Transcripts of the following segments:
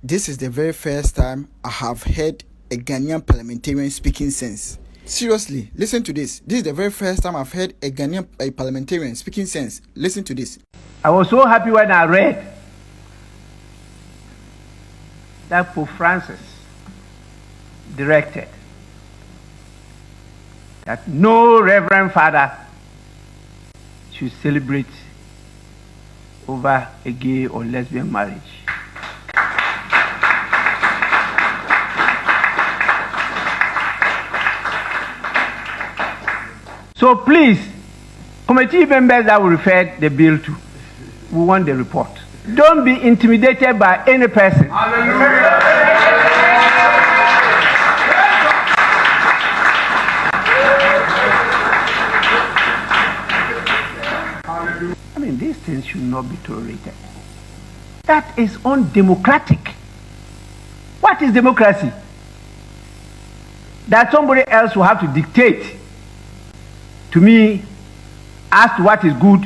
This is the very first time I have heard a Ghanaian parliamentarian speaking sense. Seriously, listen to this. This is the very first time I've heard a Ghanaian parliamentarian speaking sense. Listen to this. I was so happy when I read that Pope Francis directed that no Reverend Father should celebrate over a gay or lesbian marriage. So please, committee members that will refer the bill to, we want the report. Don't be intimidated by any person. I mean, these things should not be tolerated. That is undemocratic. What is democracy? That somebody else will have to dictate to me as to what is good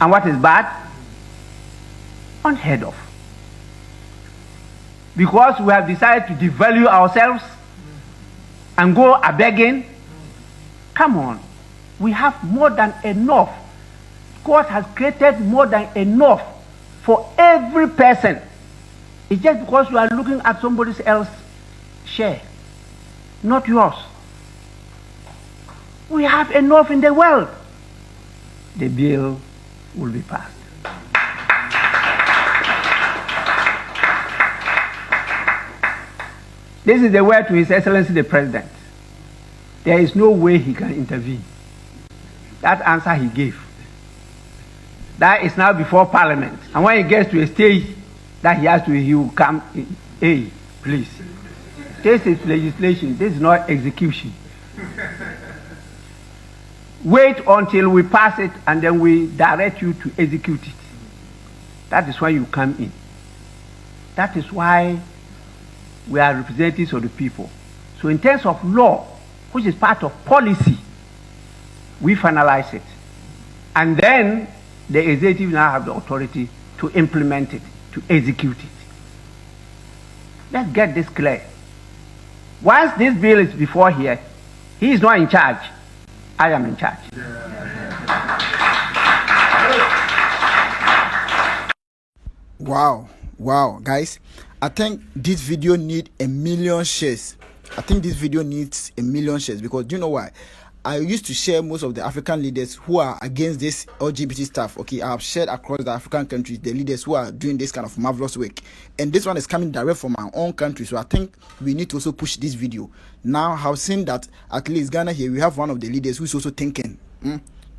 and what is bad? Unheard of. Because we have decided to devalue ourselves and go a begging. Come on, we have more than enough. God has created more than enough for every person. It's just because you are looking at somebody else's share, not yours. We have enough in the world. The bill will be passed. This is the word to His Excellency the President. There is no way he can intervene. That answer he gave. That is now before Parliament. And when he gets to a stage that he will come in. Hey, please. This is legislation. This is not execution. Wait until we pass it and then we direct you to execute it. That is why you come in. That is why we are representatives of the people. So in terms of law, which is part of policy, we finalize it. And then the executive now have the authority to implement it, to execute it. Let's get this clear. Once this bill is before here, he is not in charge. I am in charge. Wow, guys. I think this video needs 1 million shares. I think this video needs 1 million shares because do you know why? I used to share most of the African leaders who are against this LGBT stuff. Okay, I have shared across the African countries the leaders who are doing this kind of marvelous work. And this one is coming direct from our own country. So I think we need to also push this video. Now, I've seen that at least Ghana here, we have one of the leaders who is also thinking.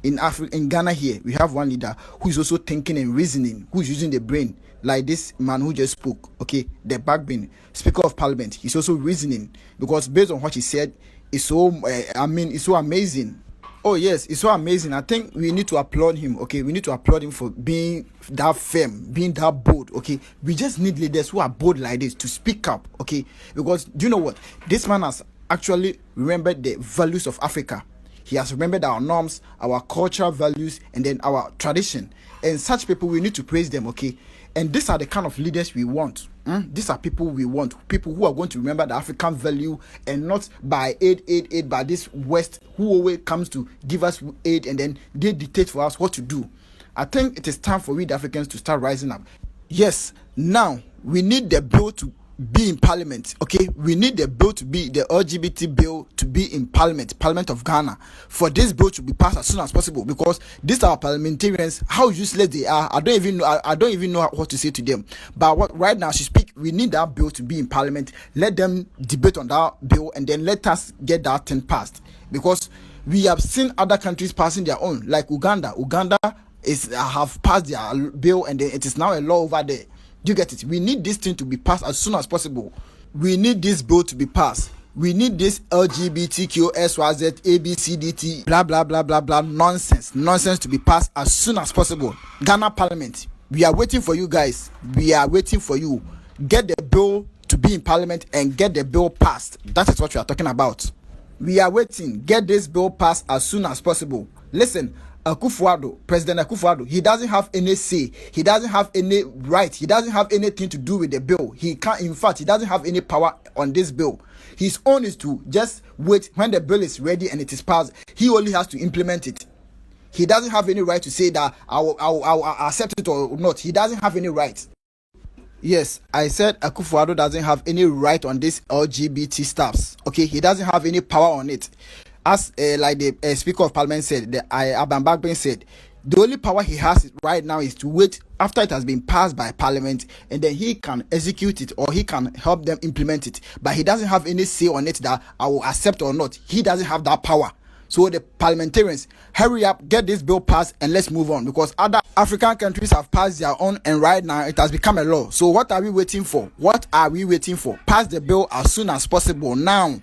In Ghana here, we have one leader who is also thinking and reasoning, who is using the brain. Like this man who just spoke, okay, the Bagbin, Speaker of Parliament, he's also reasoning because based on what he said, it's so, it's so amazing. Oh yes, it's so amazing. I think we need to applaud him, okay? We need to applaud him for being that firm, being that bold, okay? We just need leaders who are bold like this to speak up, okay? Because do you know what? This man has actually remembered the values of Africa. He has remembered our norms, our cultural values, and then our tradition. And such people, we need to praise them, okay? And these are the kind of leaders we want. These are people we want. People who are going to remember the African value and not by aid by this West who always comes to give us aid and then they dictate for us what to do. I think it is time for we the Africans to start rising up. Yes, now we need the bill to be in Parliament, okay? We need the bill to be, the LGBT bill to be in Parliament of Ghana, for this bill to be passed as soon as possible because these are parliamentarians, how useless they are. I don't even know what to say to them. But right now, as you speak, we need that bill to be in Parliament. Let them debate on that bill and then let us get that thing passed because we have seen other countries passing their own, like Uganda. Uganda have passed their bill and then it is now a law over there. Do you get it? We need this thing to be passed as soon as possible. We need this bill to be passed. We need this LGBTQ, SYZ, ABCDT, blah, blah, blah, blah, blah, nonsense to be passed as soon as possible. Ghana Parliament, we are waiting for you guys. We are waiting for you. Get the bill to be in Parliament and get the bill passed. That is what we are talking about. We are waiting. Get this bill passed as soon as possible. Listen, Akufo-Addo, President Akufo-Addo, he doesn't have any say. He doesn't have any right. He doesn't have anything to do with the bill. He can't, in fact, he doesn't have any power on this bill. His own is to just wait when the bill is ready and it is passed. He only has to implement it. He doesn't have any right to say that I will accept it or not. He doesn't have any right. Yes, I said Akufo-Addo doesn't have any right on this LGBT stuff. Okay, he doesn't have any power on it. As like the Speaker of Parliament said, Aban Bagbin said, the only power he has right now is to wait after it has been passed by Parliament, and then he can execute it or he can help them implement it. But he doesn't have any say on it that I will accept or not. He doesn't have that power. So the parliamentarians, hurry up, get this bill passed and let's move on, because other African countries have passed their own and right now it has become a law. So what are we waiting for? What are we waiting for? Pass the bill as soon as possible now.